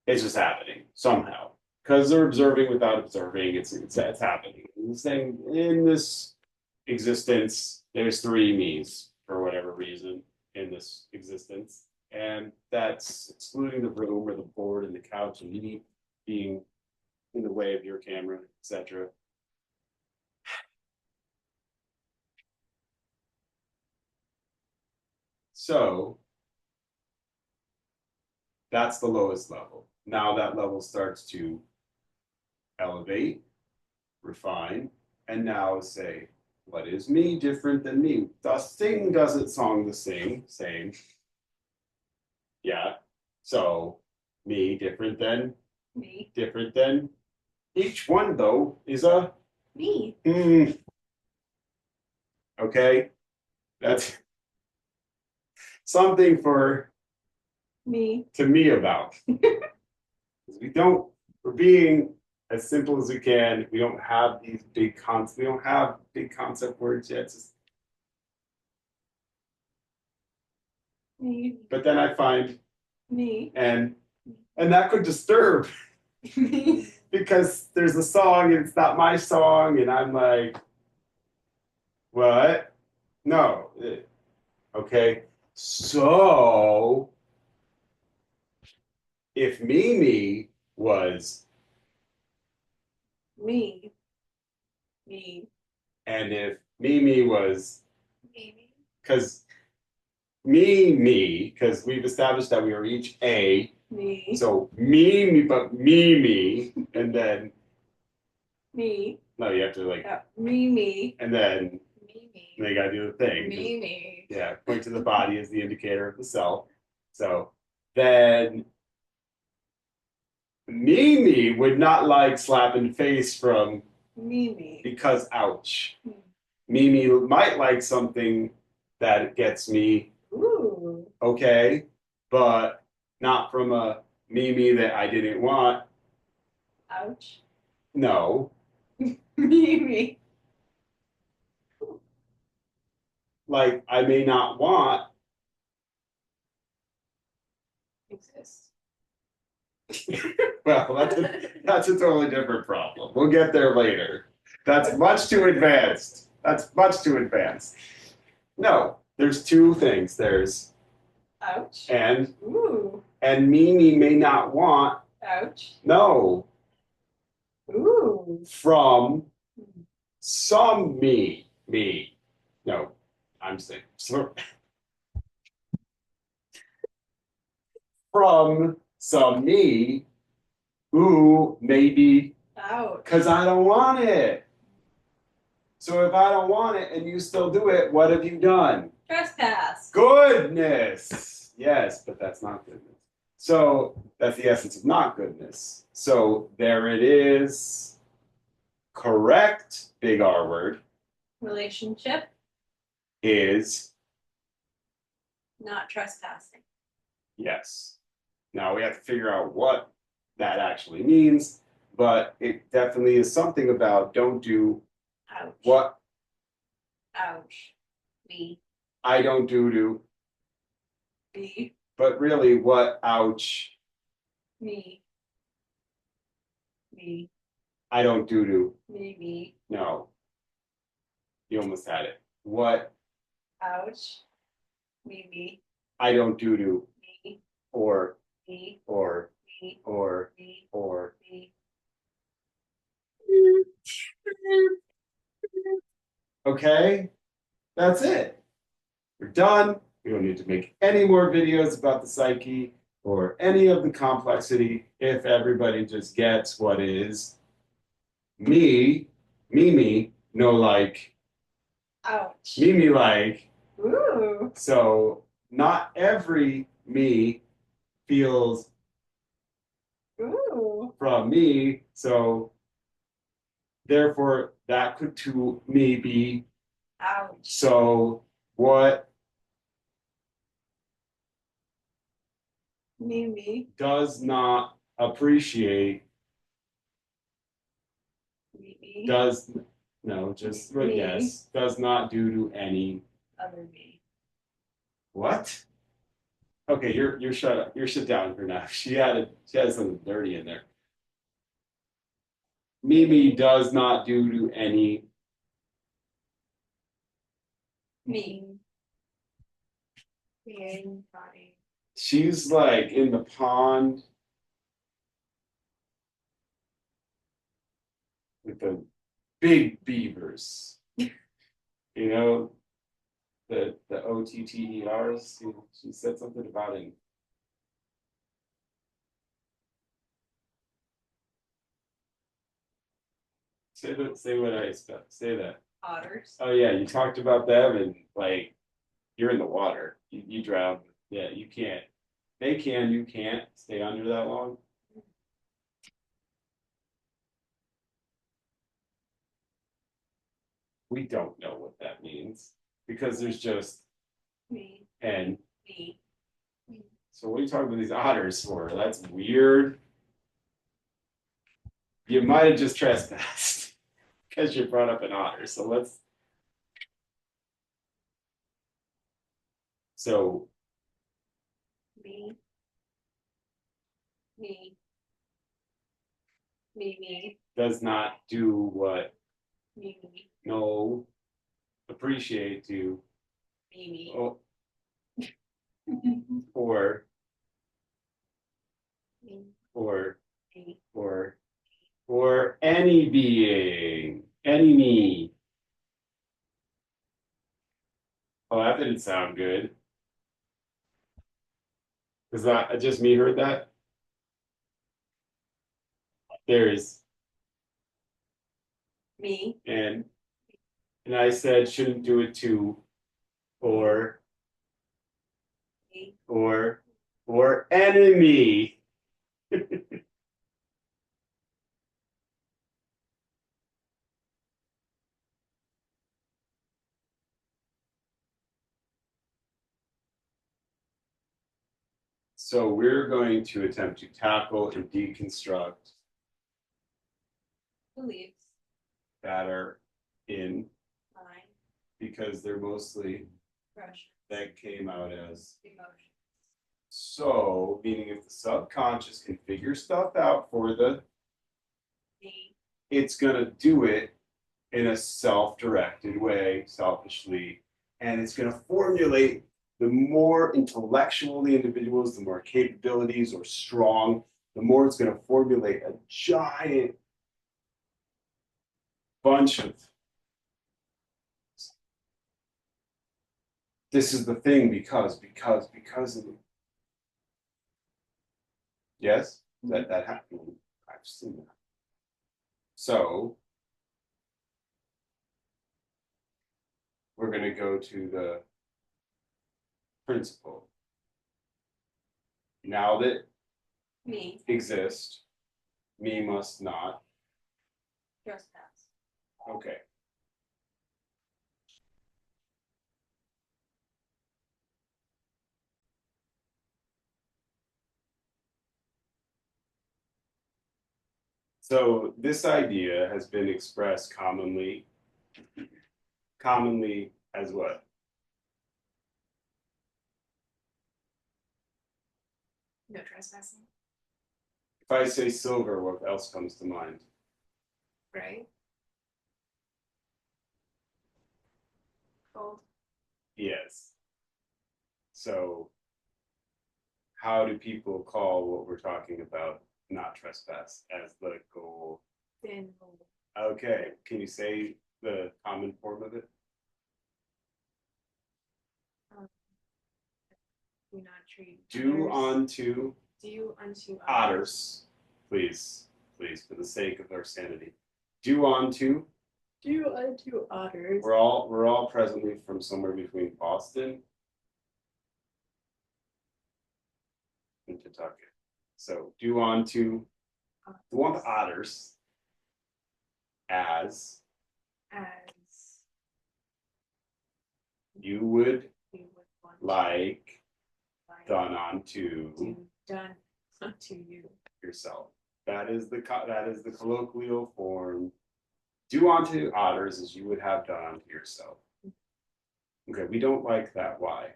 Speaker 1: It's just happening somehow. Because they're observing without observing, it's happening. It's saying in this existence, there's 3 me's for whatever reason in this existence. And that's excluding the room or the board and the couch and me being in the way of your camera, etc. So that's the lowest level. Now that level starts to elevate, refine, and now say, what is me different than me? The sing doesn't song the same. Yeah. So me different than
Speaker 3: Me.
Speaker 1: different than. Each one though is a
Speaker 3: Me.
Speaker 1: Okay. That's something for
Speaker 3: Me.
Speaker 1: to me about. We're being as simple as we can. We don't have these big concepts. We don't have big concept words yet.
Speaker 3: Me.
Speaker 1: But then I find
Speaker 3: Me.
Speaker 1: and And that could disturb because there's a song and it's not my song, and I'm like, what? No. Okay. So if Mimi was,
Speaker 2: Me. Me.
Speaker 1: and if Mimi was,
Speaker 3: Maybe.
Speaker 1: because me, because we've established that we are each A.
Speaker 2: Me.
Speaker 1: So Mimi, but Mimi, and then
Speaker 2: Me.
Speaker 1: no, you have to like,
Speaker 2: Me.
Speaker 1: and then
Speaker 3: Maybe.
Speaker 1: they gotta do the thing.
Speaker 3: Maybe.
Speaker 1: Yeah, point to the body as the indicator of the self. So then Mimi would not like slapping face from
Speaker 2: Me.
Speaker 1: because ouch.
Speaker 2: Hmm.
Speaker 1: Mimi might like something that gets me
Speaker 2: Ooh.
Speaker 1: okay, but not from a Mimi that I didn't want.
Speaker 2: Ouch.
Speaker 1: No,
Speaker 2: Me.
Speaker 1: like I may not want.
Speaker 2: Exists.
Speaker 1: Well, that's a totally different problem. We'll get there later. That's much too advanced. That's much too advanced. No, there's two things. There's
Speaker 2: Ouch.
Speaker 1: and
Speaker 2: Ooh.
Speaker 1: Mimi may not want
Speaker 2: Ouch.
Speaker 1: no
Speaker 2: Ooh.
Speaker 1: from some me. No, I'm saying so, from some me who maybe
Speaker 2: Ouch.
Speaker 1: because I don't want it. So if I don't want it and you still do it, what have you done?
Speaker 2: Trespass.
Speaker 1: Goodness. Yes, but that's not goodness. So that's the essence of not goodness. So there it is. Correct, big R word,
Speaker 2: Relationship.
Speaker 1: is
Speaker 2: Not trespassing.
Speaker 1: yes. Now we have to figure out what that actually means, but it definitely is something about don't do
Speaker 2: Ouch.
Speaker 1: what
Speaker 2: Ouch. Me.
Speaker 1: I don't do to,
Speaker 2: Me.
Speaker 1: but really what ouch
Speaker 2: Me. Me.
Speaker 1: I don't do to.
Speaker 2: Me.
Speaker 1: No, you almost had it. What
Speaker 2: Ouch. Me.
Speaker 1: I don't do to,
Speaker 2: Me.
Speaker 1: or
Speaker 2: Me.
Speaker 1: or
Speaker 2: Me.
Speaker 1: or
Speaker 2: Me.
Speaker 1: or.
Speaker 2: Me.
Speaker 1: Okay, that's it. We're done. We don't need to make any more videos about the psyche or any of the complexity if everybody just gets what is me, no like,
Speaker 2: Ouch.
Speaker 1: me like.
Speaker 2: Ooh.
Speaker 1: So not every me feels
Speaker 2: Ooh.
Speaker 1: from me. So therefore that could to me be
Speaker 2: Ouch.
Speaker 1: so what
Speaker 2: Me.
Speaker 1: does not appreciate
Speaker 2: Me.
Speaker 1: does no just but
Speaker 2: Me.
Speaker 1: yes does not do to any
Speaker 2: Other me.
Speaker 1: what okay you're shut up you're shut down for now she had something dirty in there Mimi does not do to any
Speaker 2: Me.
Speaker 3: Being body.
Speaker 1: she's like in the pond with the big beavers you know the OTTERs she said something about it say what I expect. Say that.
Speaker 2: Otters.
Speaker 1: Oh yeah, you talked about them and like you're in the water. You drown. Yeah, you can't. They can, you can't stay under that long. We don't know what that means because there's just
Speaker 2: Me.
Speaker 1: and
Speaker 2: Me.
Speaker 1: so what are you talking about these otters for? That's weird. You might have just trespassed because you brought up an otter. So let's so
Speaker 2: Me. me. Me,
Speaker 1: does not do what,
Speaker 2: me,
Speaker 1: no, appreciate to,
Speaker 2: me.
Speaker 1: oh, or,
Speaker 2: Me,
Speaker 1: or,
Speaker 2: me.
Speaker 1: or any being, any me. Oh, that didn't sound good. Is that just me heard that? There's
Speaker 2: Me,
Speaker 1: and I said shouldn't do it to or
Speaker 2: me.
Speaker 1: or enemy. So we're going to attempt to tackle and deconstruct
Speaker 2: Beliefs,
Speaker 1: that are in
Speaker 2: mind,
Speaker 1: because they're mostly
Speaker 2: pressure,
Speaker 1: that came out as
Speaker 2: emotion.
Speaker 1: so, meaning if the subconscious can figure stuff out for the,
Speaker 2: Me,
Speaker 1: it's gonna do it in a self-directed way, selfishly, and it's gonna formulate the more intellectual the individuals, the more capabilities or strong, the more it's gonna formulate a giant bunch of this is the thing because of yes, that happened. I've seen that. So we're going to go to the principle. Now that
Speaker 2: me,
Speaker 1: exist, me must not.
Speaker 2: trespass.
Speaker 1: Okay. So this idea has been expressed commonly as what?
Speaker 3: No trespassing,
Speaker 1: If I say silver, what else comes to mind?
Speaker 3: right? Gold,
Speaker 1: Yes. So how do people call what we're talking about not trespass as the goal?
Speaker 3: thin gold.
Speaker 1: Okay, can you say the common form of it?
Speaker 3: Do not treat
Speaker 1: Do
Speaker 3: others-
Speaker 1: unto
Speaker 3: do unto
Speaker 1: otters, please, for the sake of our sanity. Do unto.
Speaker 3: Do unto others.
Speaker 1: We're all presently from somewhere between Boston and Kentucky. So do unto otters as
Speaker 3: As
Speaker 1: you would
Speaker 3: you would want
Speaker 1: like
Speaker 3: like
Speaker 1: done unto
Speaker 3: to done unto you.
Speaker 1: yourself. That is the colloquial form. Do unto others as you would have done unto yourself. Okay, we don't like that. Why?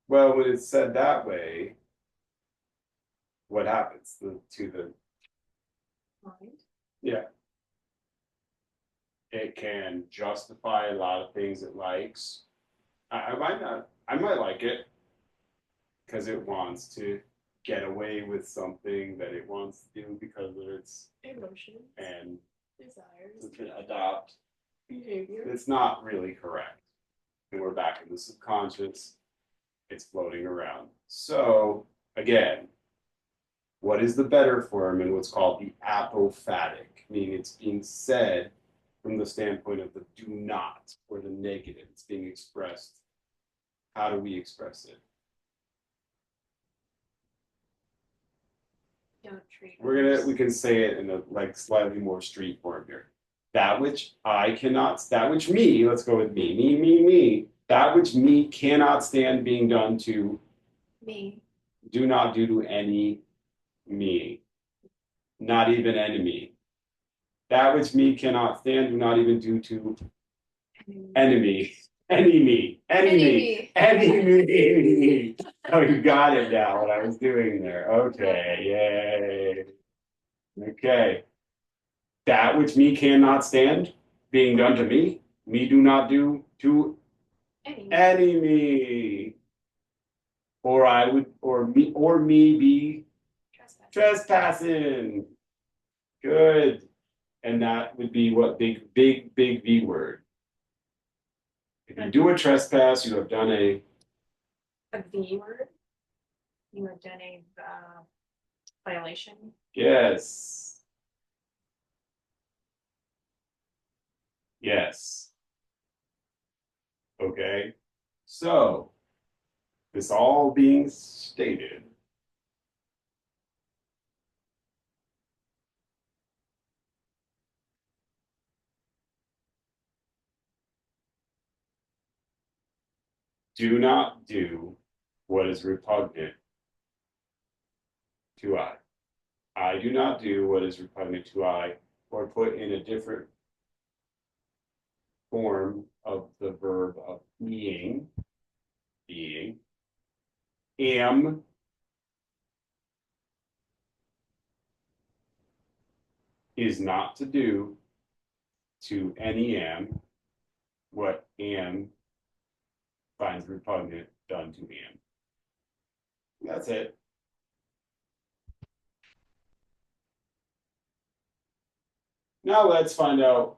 Speaker 1: Well, when it's said that way, what happens to the
Speaker 3: Mind.
Speaker 1: yeah? It can justify a lot of things it likes. I might not. I might like it because it wants to get away with something that it wants to do because of its
Speaker 3: Emotions.
Speaker 1: and
Speaker 3: Desires.
Speaker 1: it can adopt.
Speaker 3: Behavior.
Speaker 1: It's not really correct. And we're back in the subconscious. It's floating around. So again, what is the better form in what's called the apophatic, meaning it's being said from the standpoint of the do not or the negative. It's being expressed. How do we express it?
Speaker 3: Don't treat
Speaker 1: We can say it in a like slightly more street form here. That which I cannot, that which me, let's go with me, that which me cannot stand being done to,
Speaker 3: me.
Speaker 1: do not do to any me, not even enemy. That which me cannot stand, do not even do to enemy. Enemy. Oh, you got it now, what I was doing there. Okay, yay. Okay. That which me cannot stand being done to me do not do to
Speaker 3: Any.
Speaker 1: any me. Or I would, or me be
Speaker 3: Trespass.
Speaker 1: trespassing. Good. And that would be what big V word. If you do a trespass, you have done a
Speaker 3: A V word. You have done a violation.
Speaker 1: yes. Yes. Okay. So, this all being stated, do not do what is repugnant to I. I do not do what is repugnant to I, or put in a different form of the verb of being, am, is not to do to any am what am finds repugnant done to am. That's it. Now let's find out